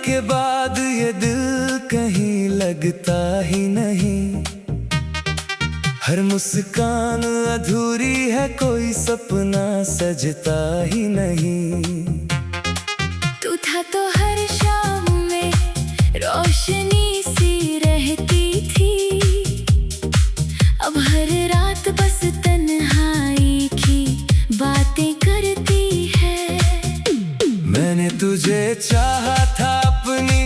के बाद ये दिल कहीं लगता ही नहीं। हर मुस्कान अधूरी है, कोई सपना सजता ही नहीं। तू था तो हर शाम में रोशनी सी रहती थी, अब हर रात बस तन्हाई की बातें करती है। मैंने तुझे चाहा था अपनी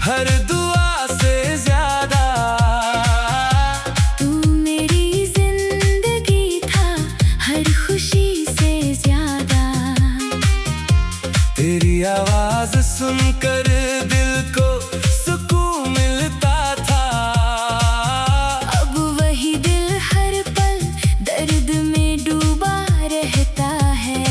हर दुआ से ज्यादा, तू मेरी जिंदगी था हर खुशी से ज्यादा। तेरी आवाज सुनकर दिल को सुकून मिलता था, अब वही दिल हर पल दर्द में डूबा रहता है।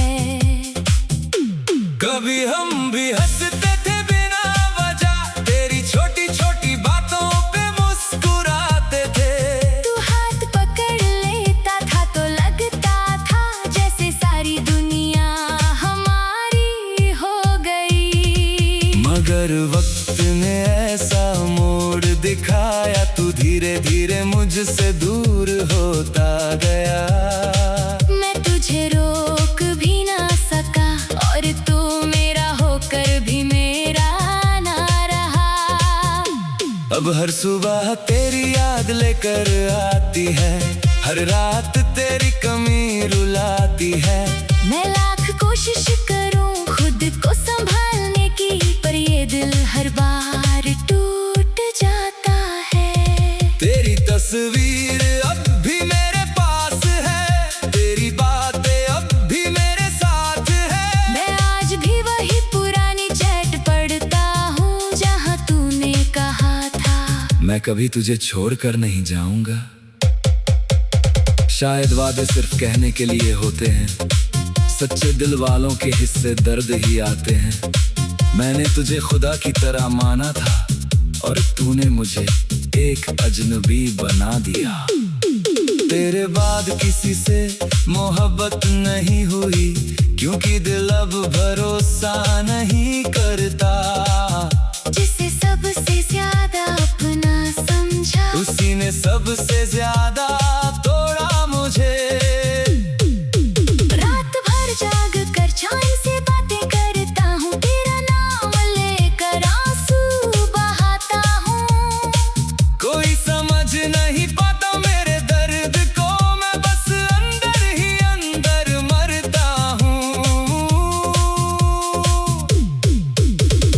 कभी हम भी हंसते थे बिना वजह, तेरी छोटी छोटी बातों पे मुस्कुराते थे। तू हाथ पकड़ लेता था तो लगता था जैसे सारी दुनिया हमारी हो गई। मगर वक्त ने ऐसा मोड़ दिखाया, तू धीरे धीरे मुझसे दूर होता गया। मैं तुझे रोक भी ना सका और तू मेरा होकर भी मेरा ना रहा। अब हर सुबह तेरी याद लेकर आती है, हर रात तेरी कमी रुलाती है। मैं लाख कोशिश करूं खुद को संभालने की, पर ये दिल हर बार टूट जाता है। तेरी तस्वीर अब भी मेरे पास है, तेरी बातें अब भी मेरे साथ है। मैं आज भी वही पुरानी चैट पढ़ता हूँ जहाँ तूने कहा था मैं कभी तुझे छोड़कर नहीं जाऊंगा। शायद वादे सिर्फ कहने के लिए होते हैं, सच्चे दिल वालों के हिस्से दर्द ही आते हैं। मैंने तुझे खुदा की तरह माना था और तूने मुझे एक अजनबी बना दिया। तेरे बाद किसी से मोहब्बत नहीं हुई, क्योंकि दिल अब भरोसा नहीं करता। जिसे सबसे ज्यादा अपना समझा, उसी ने सबसे ज्यादा तोड़ा मुझे। रात भर जाग कर चैन से बातें करता हूँ, तेरा नाम लेकर आंसू बहाता हूँ। कोई समझ नहीं पाता मेरे दर्द को, मैं बस अंदर ही अंदर मरता हूँ।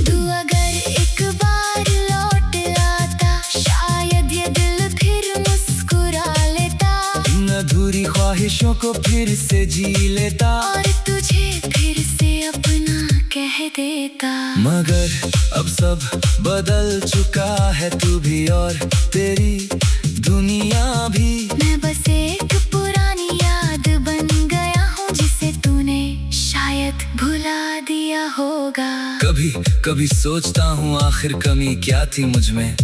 तू अगर एक बार लौट आता, शायद ये दिल फिर मुस्कुरा लेता इन अधूरी ख्वाहिशों को फिर से जी लेता, और तुझे फिर से अपना कह देता। मगर अब सब बदल चुका है, तू भी और तेरी दुनिया भी। मैं बस एक पुरानी याद बन गया हूँ, जिसे तूने शायद भुला दिया होगा। कभी कभी सोचता हूँ आखिर कमी क्या थी मुझ में,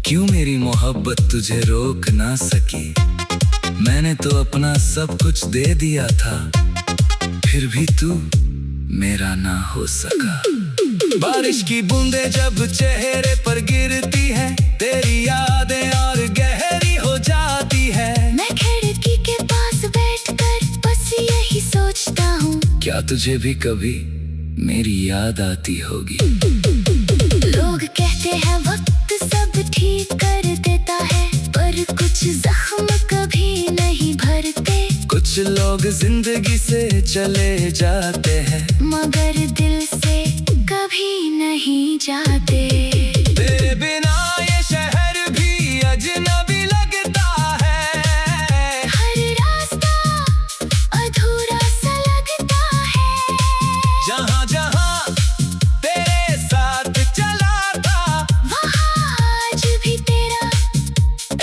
क्यों मेरी मोहब्बत तुझे रोक ना सकी। मैंने तो अपना सब कुछ दे दिया था, फिर भी तू मेरा ना हो सका। बारिश की बूंदें जब चेहरे पर गिरती है, तेरी यादें और गहरी हो जाती है। मैं खिड़की के पास बैठकर बस यही सोचता हूँ, क्या तुझे भी कभी मेरी याद आती होगी। लोग कहते हैं वक्त सब ठीक कर देता है, पर कुछ जख्म कभी नहीं भरते। कुछ लोग जिंदगी से चले जाते हैं, मगर दिल से कभी नहीं जाते। तेरे बिना ये शहर भी अजनबी लगता है, हर रास्ता अधूरा सा लगता है। जहाँ जहाँ तेरे साथ चला था, वहाँ आज भी तेरा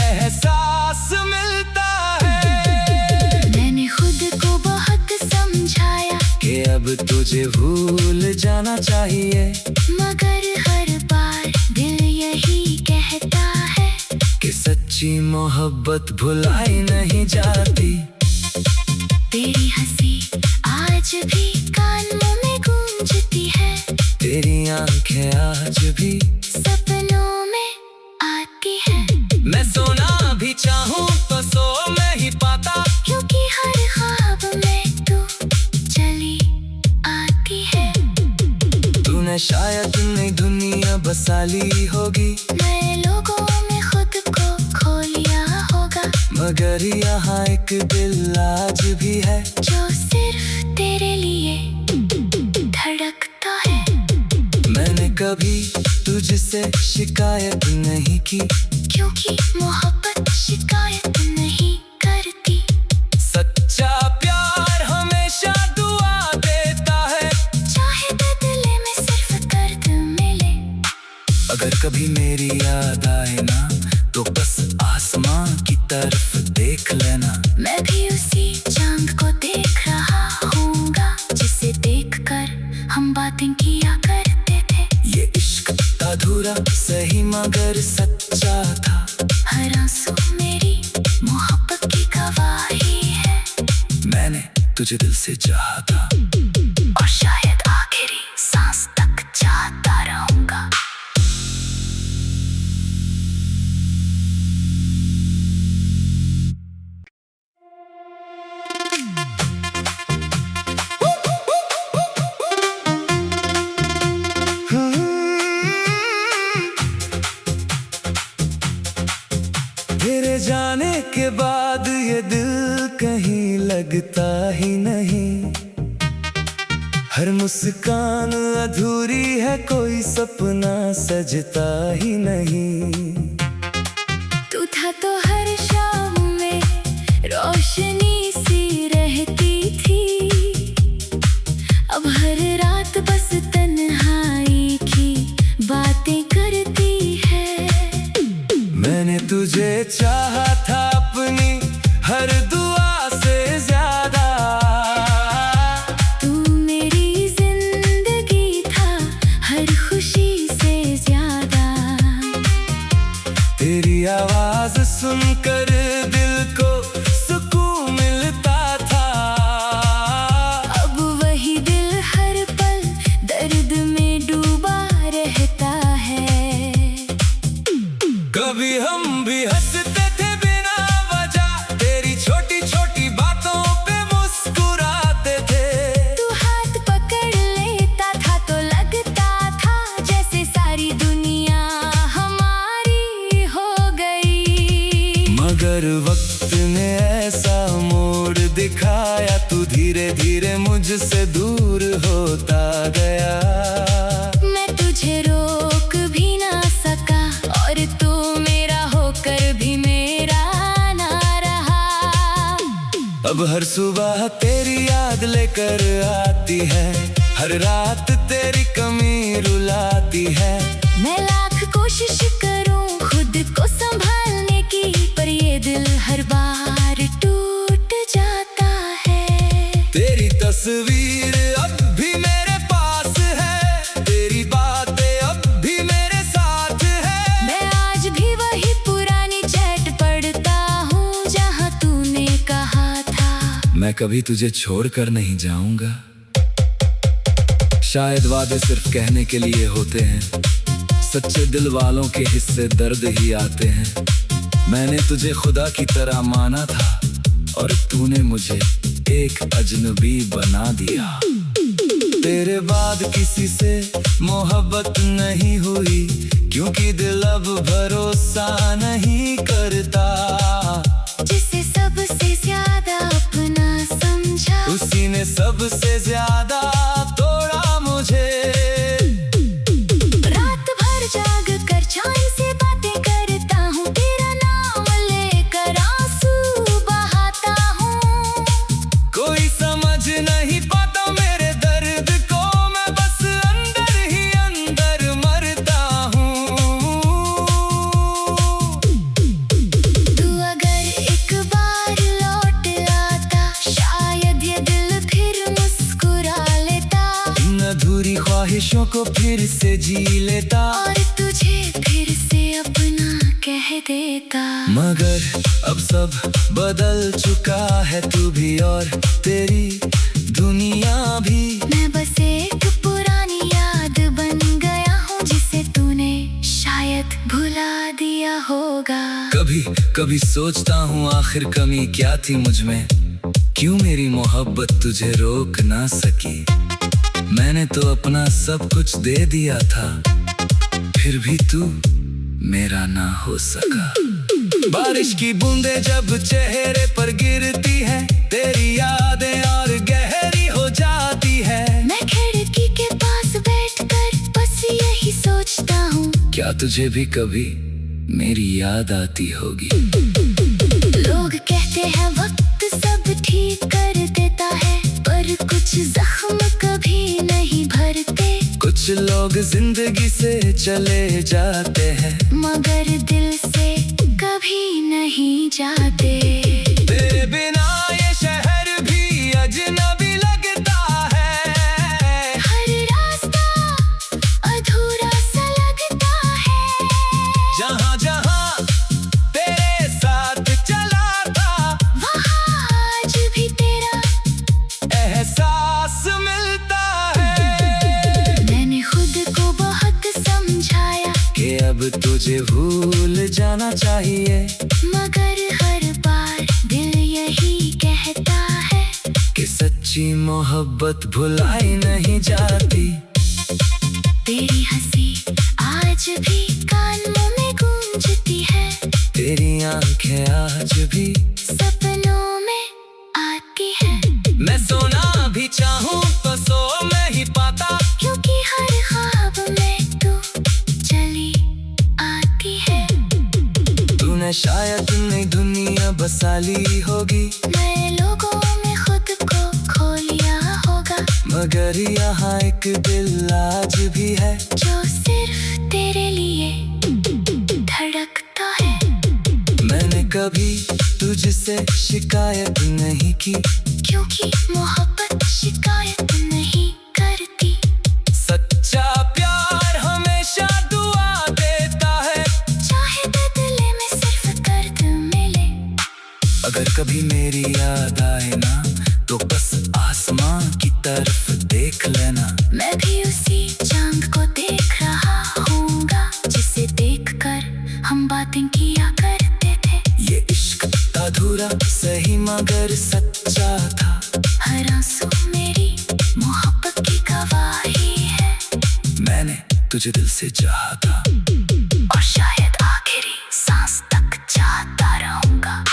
एहसास मिलता है। मैंने खुद को बहुत समझाया कि अब तुझे भूल जाना चाहिए, मगर हर बार दिल यही कहता है कि सच्ची मोहब्बत भुलाई नहीं जाती। तेरी हंसी आज भी कानों में गूंजती है। तेरी आंखें आज भी सपनों में आती है। मैं सोना भी चाहूँ तो सो नहीं पाता, क्योंकि हर ख्वाब में तू चली आती है। तूने शायद नई दुनिया बसा ली होगी, नए लोगों में खुद को खो लिया होगा, मगर यहाँ एक दिल आज भी है जो सिर्फ तेरे लिए धड़कता है। मैंने कभी तुझसे शिकायत नहीं की, क्योंकि मोहब्बत शिकायत नहीं करती। सच्चा प्यार हमेशा दुआ देता है, चाहे बदले में सिर्फ दर्द मिले। अगर कभी मेरी याद आए ना तो बस आसमां की तरफ देख लेना। मैं भी उसी चांद को देख रहा हूँगा, जिसे देखकर हम बातें किया करते थे। ये इश्क अधूरा सही मगर सच्चा था, हर आंसू मेरी मोहब्बत की गवाही है। मैंने तुझे दिल से चाहा था, और शायद आखिरी सांस तक चाहता रहूँगा। तेरे जाने के बाद ये दिल कहीं लगता ही नहीं, हर मुस्कान अधूरी है, कोई सपना सजता ही नहीं। तू था तो हर शाम में रोशनी सी रहती थी, अब हर रात बस तन्हाई की बातें करती है। मैंने तुझे चाहा था अपनी हर दुआ से ज्यादा, तू मेरी जिंदगी था हर खुशी से ज्यादा। तेरी आवाज सुनकर दिल को सुकून मिलता था, अब वही दिल हर पल दर्द में डूबा रहता है। कभी हम भी हंसते थे बिना वजह, तेरी छोटी छोटी बातों पे मुस्कुराते थे। तू हाथ पकड़ लेता था तो लगता था जैसे सारी दुनिया हमारी हो गई। मगर वक्त ने ऐसा मोड़ दिखाया, तू धीरे धीरे मुझसे दूर होता गया। मैं तुझे रोक भी ना सका, और तू मेरा होकर भी मेरा ना रहा। अब हर सुबह तेरी याद लेकर आती है, हर रात तेरी कमी रुलाती है। मैं लाख कोशिश करूं खुद को संभालने की, पर ये दिल हर बार टूट जाता है। तेरी तस्वीर अब भी मेरे पास है, तेरी बातें अब भी मेरे साथ है। मैं आज भी वही पुरानी चैट पढ़ता हूँ जहाँ तूने कहा था। मैं कभी तुझे छोड़कर नहीं जाऊंगा, शायद वादे सिर्फ कहने के लिए होते हैं, सच्चे दिल वालों के हिस्से दर्द ही आते हैं। मैंने तुझे खुदा की तरह माना था, और तूने मुझे एक अजनबी बना दिया। तेरे बाद किसी से मोहब्बत नहीं हुई, क्योंकि दिल अब भरोसा नहीं करता। जिसे सबसे ज्यादा अपना समझा, उसी ने सबसे ज्यादा तोड़ा मुझे। रात भर जाग कर चैन से बातें करता हूँ, तेरा नाम लेकर आंसू बहाता हूँ। कोई समझ नहीं पाता मेरे दर्द को, मैं बस अंदर ही अंदर मरता हूँ। तू अगर एक बार लौट आता, शायद ये दिल फिर मुस्कुरा लेता, इन अधूरी ख्वाहिशों को फिर से जी लेता, और तुझे फिर से अपना कह देता। मगर अब सब बदल चुका है, तू भी और तेरी दुनिया भी। मैं बस एक पुरानी याद बन शायद भुला दिया होगा। कभी कभी सोचता हूँ आखिर कमी क्या थी मुझ में, क्यों मेरी मोहब्बत तुझे रोक ना सकी। मैंने तो अपना सब कुछ दे दिया था, फिर भी तू मेरा ना हो सका। बारिश की बूंदें जब चेहरे पर गिरती है, तेरी यादें और गहरी हो जाती है। मैं खिड़की के पास बैठकर बस यही सोचता हूँ, क्या तुझे भी कभी मेरी याद आती होगी। लोग कहते हैं वक्त सब ठीक कर देता है, पर कुछ जख्म कभी नहीं भरते। कुछ लोग जिंदगी से चले जाते हैं, मगर दिल से कभी नहीं जाते। तेरे बिना ये शहर भी अजनबी लगता है, हर रास्ता अधूरा सा लगता है। जहाँ जहाँ तेरे साथ चला था, वहाँ आज भी तेरा एहसास मिलता है। मैंने खुद को बहुत समझाया कि अब तुझे भूल जाना चाहिए, मगर हर बार दिल यही कहता है कि सच्ची मोहब्बत भुलाई नहीं जाती। तेरी हंसी आज भी कानों में गूंजती है, तेरी आंखें आज भी सपनों में आती है। मैं सोना भी चाहूँ तो सो नहीं पाता, क्योंकि हर ख्वाब में तू चली आती है। तूने शायद नई दुनिया बसा ली होगी, नए लोगों में खुद को खो लिया होगा, मगर यहाँ एक दिल आज भी है जो सिर्फ तेरे लिए धड़कता है। मैंने कभी तुझसे शिकायत नहीं की, क्योंकि मोहब्बत शिकायत नहीं करती। सच्चा प्यार हमेशा दुआ देता है। चाहे बदले में सिर्फ दर्द मिले, अगर कभी मेरी याद आए ना, तो बस आसमां की तरफ देख लेना। मैं भी उसी चांद को देख रहा हूँगा, जिसे देखकर हम बातें किया करते थे। ये इश्क अधूरा सही मगर सच्चा था, हर आंसू मेरी मोहब्बत की गवाही है। मैंने तुझे दिल से चाहा था, और शायद आखिरी सांस तक चाहता रहूँगा।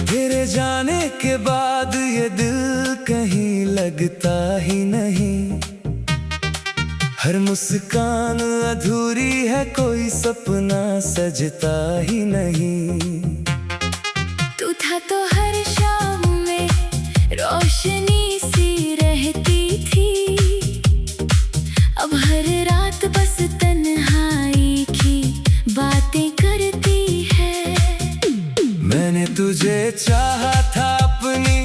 तेरे जाने के बाद ये दिल कहीं लगता ही नहीं। हर मुस्कान अधूरी है, कोई सपना सजता ही नहीं। तू था तो हर शाम में रोशनी सी रहती थी, अब हर रात बस तन्हाई की बातें करती है। मैंने तुझे चाहा था अपनी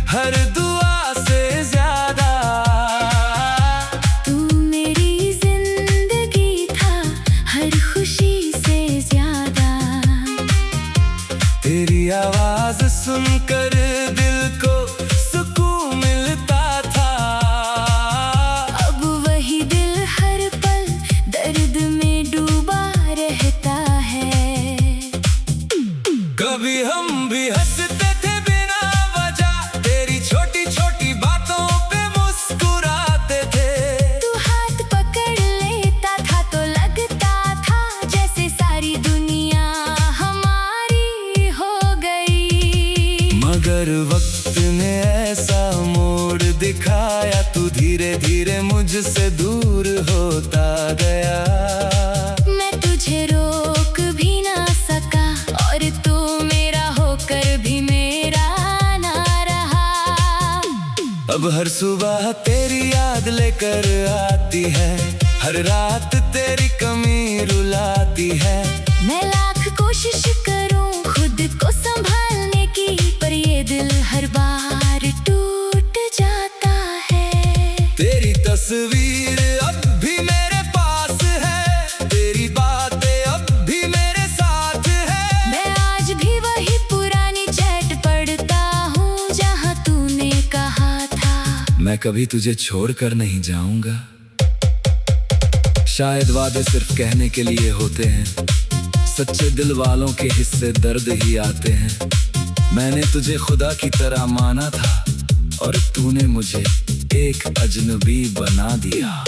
हर दुआ से ज्यादा, तू मेरी जिंदगी था हर खुशी से ज्यादा। तेरी आवाज सुनकर दिल को सुकून मिलता था, अब वही दिल हर पल दर्द में डूबा रहता है। कभी हम भी हंसते थे बिना वजह, तेरी छोटी छोटी बातों पे मुस्कुराते थे। तू हाथ पकड़ लेता था तो लगता था जैसे सारी दुनिया हमारी हो गई। मगर वक्त ने ऐसा मोड़ दिखाया, तू धीरे धीरे मुझसे दूर होता गया। मैं तुझे रोक भी ना सका, और तू मेरा होकर भी मेरा ना रहा। अब हर सुबह तेरी याद लेकर आती है, हर रात तेरी कमी रुलाती है। मैं लाख कोशिश करूं खुद को संभालने की, पर ये दिल हर बार टूट जाता है। तेरी तस्वीर अब भी कभी तुझे छोड़कर नहीं जाऊंगा। शायद वादे सिर्फ कहने के लिए होते हैं, सच्चे दिल वालों के हिस्से दर्द ही आते हैं। मैंने तुझे खुदा की तरह माना था और तूने मुझे एक अजनबी बना दिया।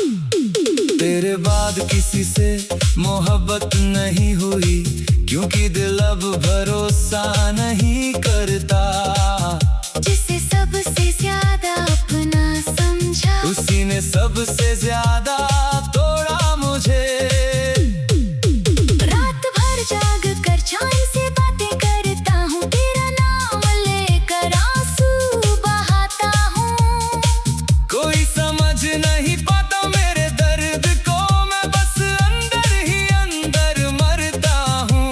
तेरे बाद किसी से मोहब्बत नहीं हुई, क्योंकि दिल अब भरोसा नहीं करता। जिसे सबसे ज्यादा अपना समझा, उसी ने सबसे ज्यादा तोड़ा मुझे। रात भर जाग कर चैन से बातें करता हूँ, तेरा नाम लेकर आंसू बहाता हूँ। कोई समझ नहीं पाता मेरे दर्द को, मैं बस अंदर ही अंदर मरता हूँ।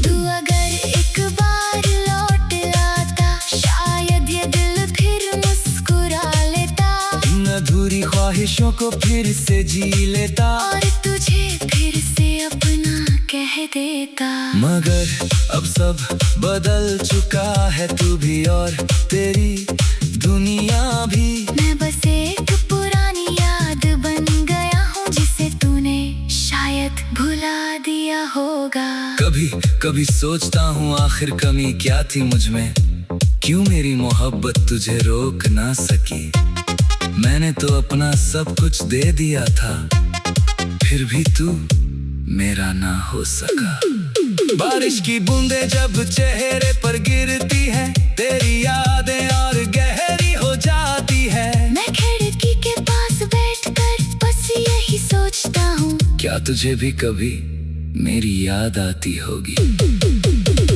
तू अगर एक बार लौट आता, शायद ये दिल फिर मुस्कुरा लेता, इन अधूरी ख्वाहिशों को फिर से जी लेता और तुझे फिर से अपना कह देता। मगर अब सब बदल चुका है, तू भी और तेरी दुनिया भी। मैं बस एक पुरानी याद बन गया हूँ, जिसे तूने शायद भुला दिया होगा। कभी कभी सोचता हूँ आखिर कमी क्या थी मुझ में, क्यों मेरी मोहब्बत तुझे रोक ना सकी। मैंने तो अपना सब कुछ दे दिया था, फिर भी तू मेरा ना हो सका। बारिश की बूंदें जब चेहरे पर गिरती है, तेरी यादें और गहरी हो जाती है। मैं खिड़की के पास बैठकर बस यही सोचता हूँ, क्या तुझे भी कभी मेरी याद आती होगी।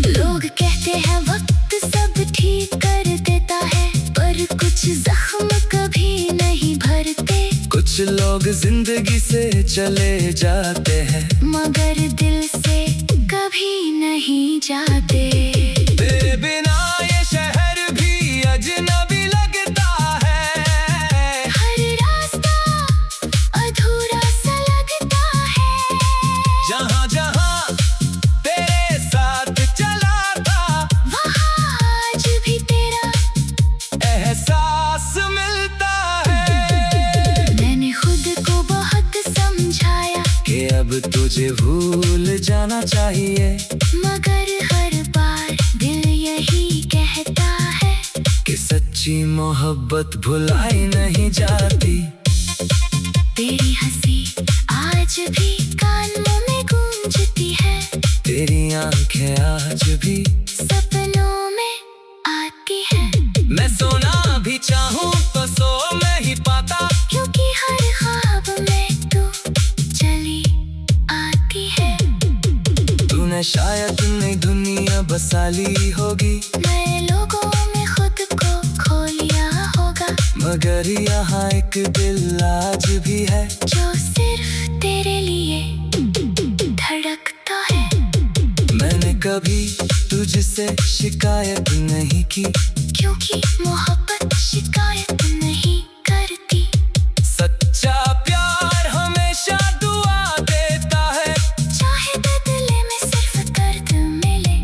लोग कहते हैं वक्त सब ठीक कर देता है, पर कुछ जख्म कभी नहीं भरते। कुछ लोग जिंदगी से चले जाते हैं, मगर दिल से कभी नहीं जाते। तेरे बिना ये शहर भी अजनबी लगता है, हर रास्ता अधूरा सा लगता है। जहाँ जहाँ तेरे साथ चला था, वहाँ आज भी तेरा एहसास मिलता है। मैंने खुद को बहुत समझाया कि अब तुझे भूल जाना चाहिए, मगर हर बार दिल यही कहता है कि सच्ची मोहब्बत भुलाई नहीं जाती। तेरी हंसी आज भी कानों में गूंजती है, तेरी आंखें आज भी सपनों में आती है। मैं सोना भी चाहूँ तो सो नहीं पाता, क्योंकि हर ख्वाब में तू चली आती है। तूने शायद नई दुनिया बसा ली होगी, नए लोगों में खुद को खो लिया होगा, मगर यहाँ एक दिल आज भी है, जो सिर्फ तेरे लिए धड़कता है। मैंने कभी तुझसे शिकायत नहीं की, क्योंकि मोहब्बत शिकायत नहीं करती। सच्चा प्यार हमेशा दुआ देता है, चाहे बदले में सिर्फ दर्द मिले।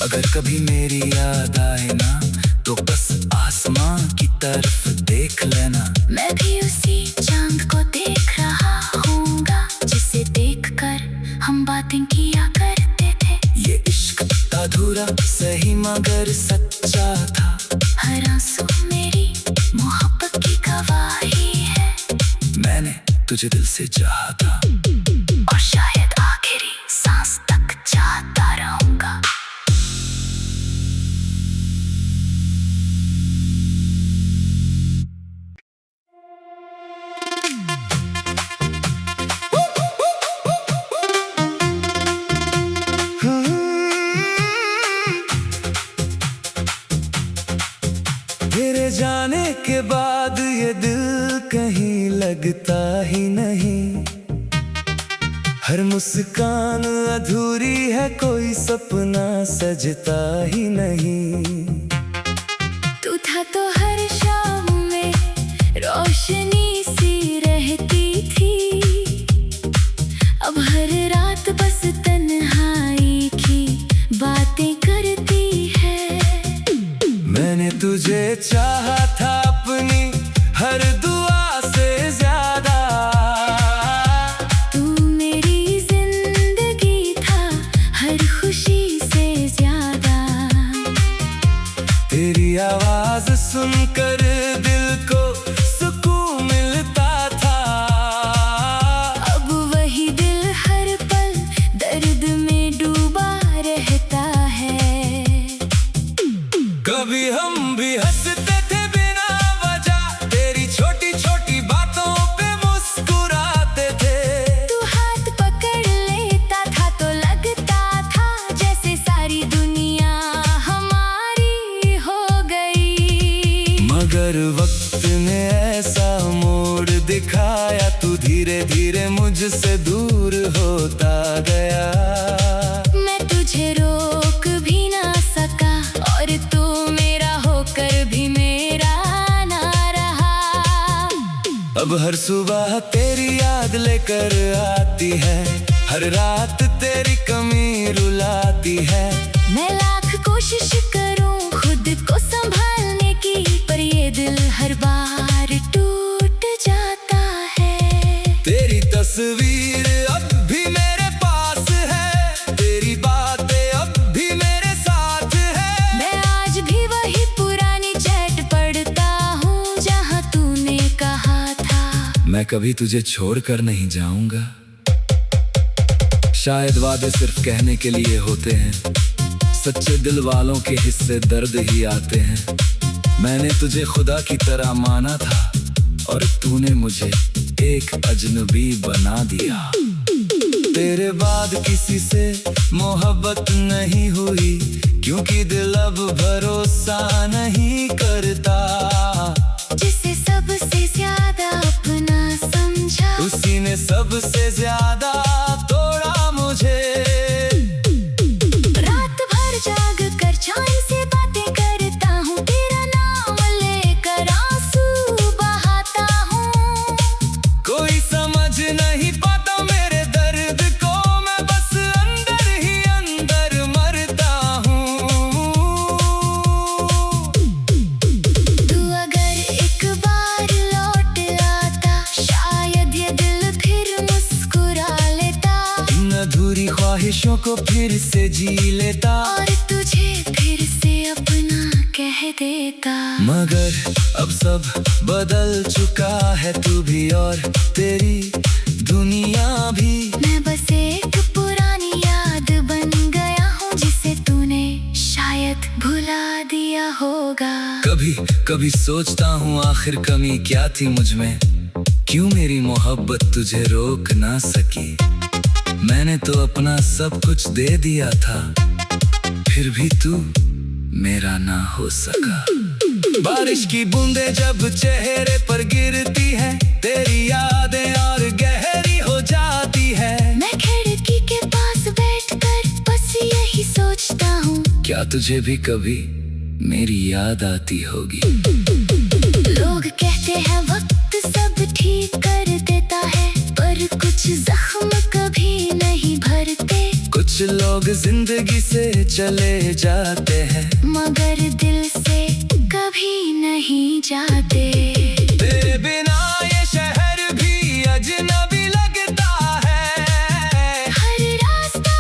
अगर कभी मेरी याद आए ना, तो बस आसमां की तरफ देख लेना। मैं भी उसी चांद को देख रहा हूँगा, जिसे देखकर हम बातें किया करते थे। ये इश्क अधूरा सही मगर सच्चा था, हर आंसू मेरी मोहब्बत की गवाही है। मैंने तुझे दिल से चाहा था, और शायद आखिरी सांस तक चाहता रहूँगा। तेरे जाने के बाद ये दिल कहीं लगता ही नहीं, हर मुस्कान अधूरी है, कोई सपना सजता ही नहीं। तू था तो हर शाम में रोशनी सी रहती थी, अब हर रात बस तन्हाई की बातें करती है। मैं वक्त ने ऐसा मोड़ दिखाया, तू धीरे धीरे मुझसे दूर होता गया। मैं तुझे रोक भी ना सका और तू मेरा होकर भी मेरा ना रहा। अब हर सुबह तेरी याद लेकर आती है, हर रात तेरी कमी रुलाती है। मैं लाख कोशिश करूं खुद को संभालने की, पर ये दिल हर बार टूट जाता है। तेरी तस्वीर अब भी मेरे पास है, तेरी बातें अब भी मेरे साथ है। मैं आज भी वही पुरानी चैट पढ़ता हूँ जहाँ तूने कहा था, मैं कभी तुझे छोड़कर नहीं जाऊंगा। शायद वादे सिर्फ कहने के लिए होते हैं, सच्चे दिल वालों के हिस्से दर्द ही आते हैं। मैंने तुझे खुदा की तरह माना था और तूने मुझे एक अजनबी बना दिया। तेरे बाद किसी से मोहब्बत नहीं हुई, क्योंकि दिल अब भरोसा नहीं करता। जिसे सबसे ज्यादा अपना समझा, उसी ने सबसे ज्यादा तोड़ा मुझे। रात भर जाग कर चैन से बातें करता हूँ, तेरा नाम लेकर आंसू बहाता हूँ। कोई समझ नहीं पाता मेरे दर्द को, मैं बस अंदर ही अंदर मरता हूँ। तू अगर एक बार लौट आता, शायद ये दिल फिर मुस्कुरा लेता, इन अधूरी ख्वाहिशों को फिर से जी लेता और तुझे फिर से अपना कह देता। मगर अब सब बदल चुका है, तू भी और तेरी दुनिया भी। मैं बस एक पुरानी याद बन गया हूँ, जिसे तूने शायद भुला दिया होगा। कभी कभी सोचता हूँ आखिर कमी क्या थी मुझ में, क्यों मेरी मोहब्बत तुझे रोक ना सकी। मैंने तो अपना सब कुछ दे दिया था, फिर भी तू मेरा ना हो सका। बारिश की बूंदें जब चेहरे पर गिरती है, तेरी यादें और गहरी हो जाती है। मैं खिड़की के पास बैठकर बस यही सोचता हूँ, क्या तुझे भी कभी मेरी याद आती होगी। लोग कहते हैं वक्त सब ठीक कर देता है, पर कुछ जख्म कभी नहीं भरते। कुछ लोग जिंदगी से चले जाते हैं, मगर दिल से कभी नहीं जाते। तेरे बिना ये शहर भी अजनबी लगता है, हर रास्ता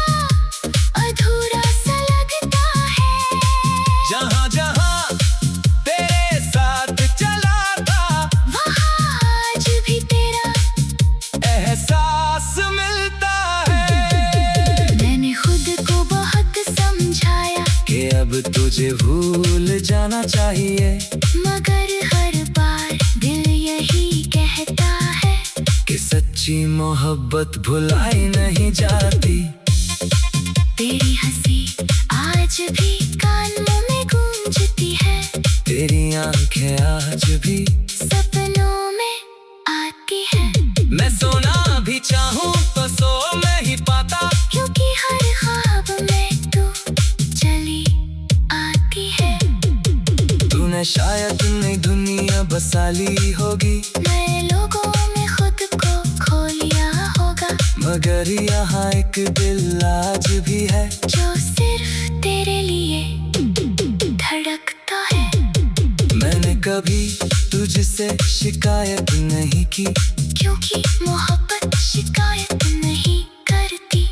अधूरा सा लगता है। जहाँ जहाँ तेरे साथ चला था, वहाँ आज भी तेरा एहसास मिलता है। मैंने खुद को बहुत समझाया कि अब तुझे भूल जाना चाहिए, मगर हर बार दिल यही कहता है कि सच्ची मोहब्बत भुलाई नहीं जाती। तेरी हंसी आज भी कानों में गूंजती है, तेरी आंखें आज भी सपनों में आती है। मैं सोना भी चाहूँ तो सो नहीं पाता, क्योंकि हर ख्वाब में तू चली आती है। तूने शायद नई दुनिया बसा ली होगी, नए लोगों में खुद को खो लिया होगा, मगर यहाँ एक दिल आज भी है, जो सिर्फ तेरे लिए धड़कता है। मैंने कभी तुझसे शिकायत नहीं की, क्योंकि मोहब्बत शिकायत नहीं करती।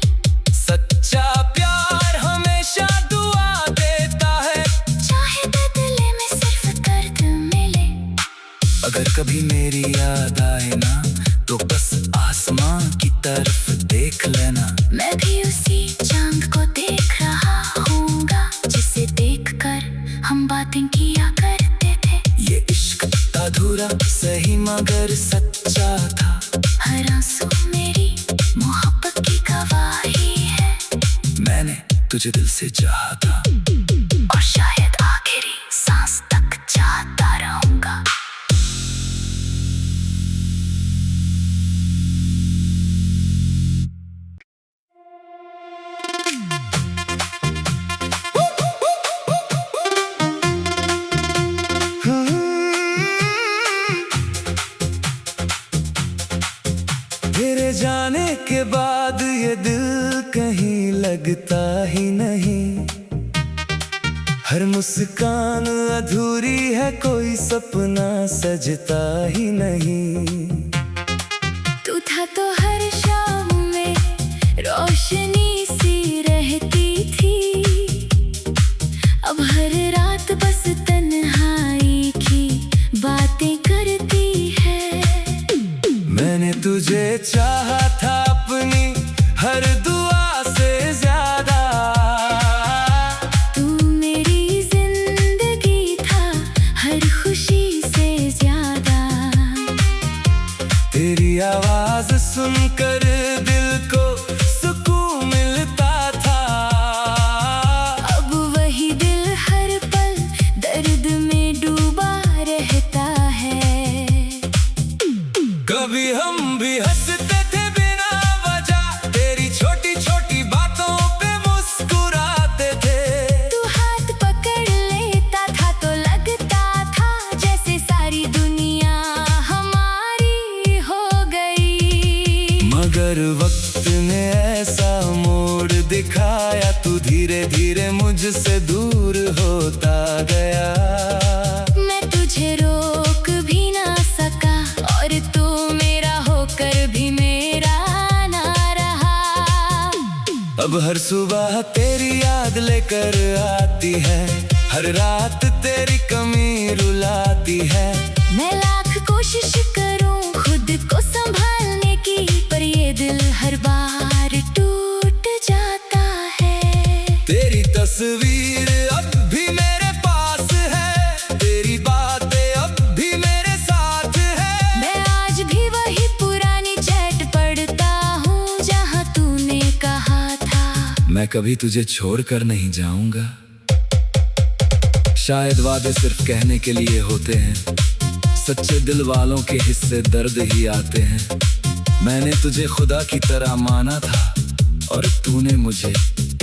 सच्चा प्यार हमेशा दुआ देता है, चाहे बदले में सिर्फ दर्द मिले। अगर कभी मेरी याद आए ना, तो बस आसमां की तरफ देख लेना। मैं भी उसी चांद को देख रहा हूँगा, जिसे देखकर हम बातें किया करते थे। ये इश्क अधूरा सही मगर सच्चा था, हर आंसू मेरी मोहब्बत की गवाही है। मैंने तुझे दिल से चाहा था, और शायद आखिरी सांस तक चाहता रहूँगा। तेरे जाने के बाद ये दिल कहीं लगता ही नहीं। हर मुस्कान अधूरी है, कोई सपना सजता ही नहीं। तू था तो हर शाम में रोशनी सी रहती थी। अब हर रात बस तन्हाई की बातें करती है। मैंने तुझे चाहा था अपनी हर दुआ से ज्यादा। तू मेरी जिंदगी था हर खुशी से ज्यादा। तेरी आवाज सुनकर दिल को सुकून मिलता था। अब वही दिल हर पल दर्द में डूबा रहता है। कभी हम भी हंसते थे बिना वजह, तेरी छोटी छोटी बातों पे मुस्कुराते थे। तू हाथ पकड़ लेता था तो लगता था जैसे सारी दुनिया हमारी हो गई। मगर वक्त ने ऐसा मोड़ दिखाया, तू धीरे धीरे मुझसे दूर होता गया। मैं तुझे रोक भी ना सका और तू मेरा होकर भी मेरा ना रहा। अब हर सुबह तेरी याद लेकर आती है, हर रात तेरी कमी रुलाती है। मैं लाख कोशिश करूं खुद को संभालने की, पर ये दिल हर बार टूट जाता है। तेरी तस्वीर अब भी मेरे पास है, तेरी बातें अब भी मेरे साथ है। मैं आज भी वही पुरानी चैट पढ़ता हूँ जहाँ तूने कहा था मैं कभी तुझे छोड़कर नहीं जाऊंगा। शायद वादे सिर्फ कहने के लिए होते हैं, सच्चे दिल वालों के हिस्से दर्द ही आते हैं। मैंने तुझे खुदा की तरह माना था और तूने मुझे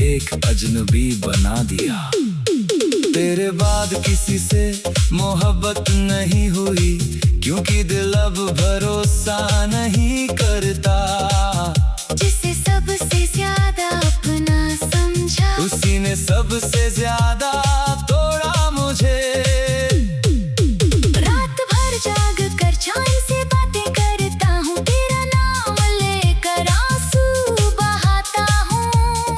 एक अजनबी बना दिया। तेरे बाद किसी से मोहब्बत नहीं हुई, क्योंकि दिल अब भरोसा नहीं करता। जिसे सबसे ज्यादा अपना समझा, उसी ने सबसे ज्यादा तोड़ा मुझे। रात भर जाग कर चैन से बातें करता हूँ, तेरा नाम लेकर आंसू बहाता हूँ।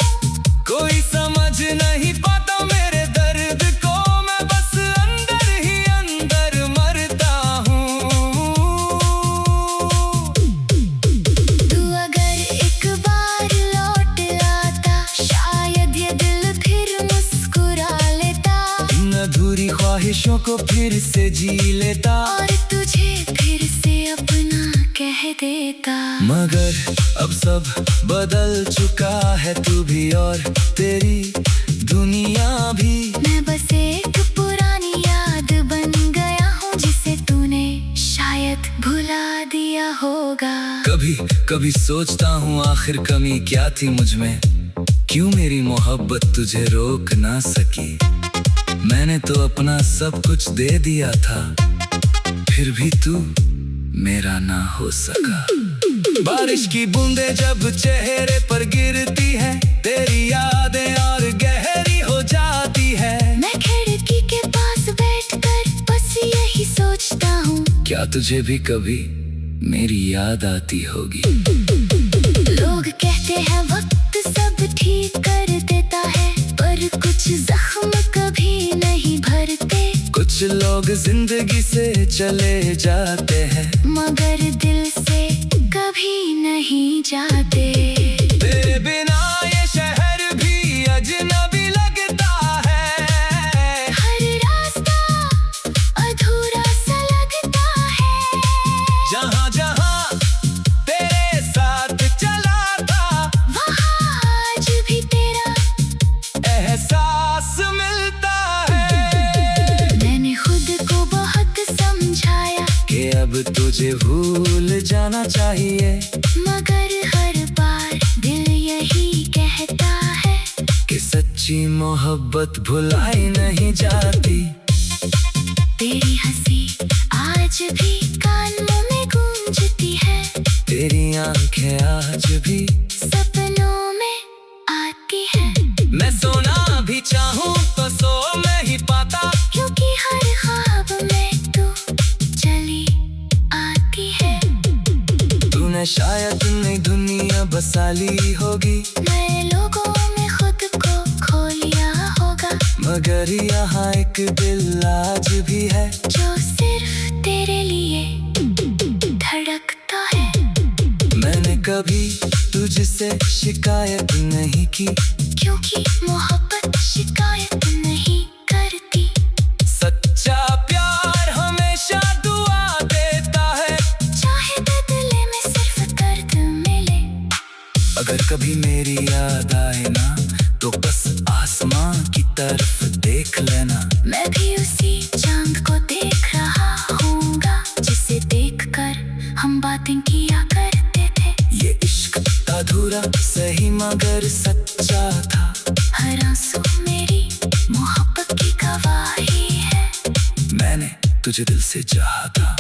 कोई समझ नहीं पाता मेरे दर्द को, मैं बस अंदर ही अंदर मरता हूँ। तू अगर एक बार लौट आता, शायद ये दिल फिर मुस्कुरा लेता। इन अधूरी ख्वाहिशों को फिर से जी लेता और तुझे फिर से अपना कह देता। मगर अब सब बदल चुका है, तू भी और तेरी दुनिया भी। मैं बस एक पुरानी याद बन गया हूँ, जिसे तूने शायद भुला दिया होगा। कभी कभी सोचता हूँ आखिर कमी क्या थी मुझ में, क्यों मेरी मोहब्बत तुझे रोक ना सकी। मैंने तो अपना सब कुछ दे दिया था, फिर भी तू मेरा ना हो सका। बारिश की बूंदें जब चेहरे पर गिरती है, तेरी यादें और गहरी हो जाती है। मैं खिड़की के पास बैठकर बस यही सोचता हूँ, क्या तुझे भी कभी मेरी याद आती होगी। लोग कहते हैं वक्त सब ठीक कर देता है, पर कुछ जख्म कभी नहीं भरते। कुछ लोग जिंदगी से चले जाते हैं, मगर दिल से कभी नहीं जाते। तेरे बिना ये शहर भी अजनबी लगता है। हर रास्ता अधूरा सा लगता है। जहाँ जहाँ तेरे साथ चला था, वहाँ आज भी तेरा एहसास मिलता है। मैंने खुद को बहुत समझाया कि अब तुझे भूल जाना चाहिए, मगर हर बार दिल यही कहता है कि सच्ची मोहब्बत भुलाई नहीं जाती। तेरी हंसी आज भी कानों में गूंजती है। तेरी आंखें आज भी सपनों में आती है। मैं सोना भी चाहूं तो सो नहीं पाता, क्योंकि हर ख्वाब में तू चली आती है। तूने शायद नई दुनिया बसा ली होगी, नए लोगों में खुद को खो लिया होगा, मगर यहाँ एक दिल आज भी है जो सिर्फ तेरे लिए धड़कता है। मैंने कभी तुझसे शिकायत नहीं की, क्योंकि मोहब्बत शिकायत नहीं करती। सच्चा प्यार हमेशा दुआ देता है, चाहे बदले में सिर्फ दर्द मिले। अगर कभी मेरी याद आए ना तो बस आसमां की तरफ देख लेना। मैं भी उसी चांद को देख रहा हूँगा, जिसे देखकर हम बातें किया करते थे। ये इश्क अधूरा सही मगर सच्चा था, हर आंसू मेरी मोहब्बत की गवाही है। मैंने तुझे दिल से चाहा था।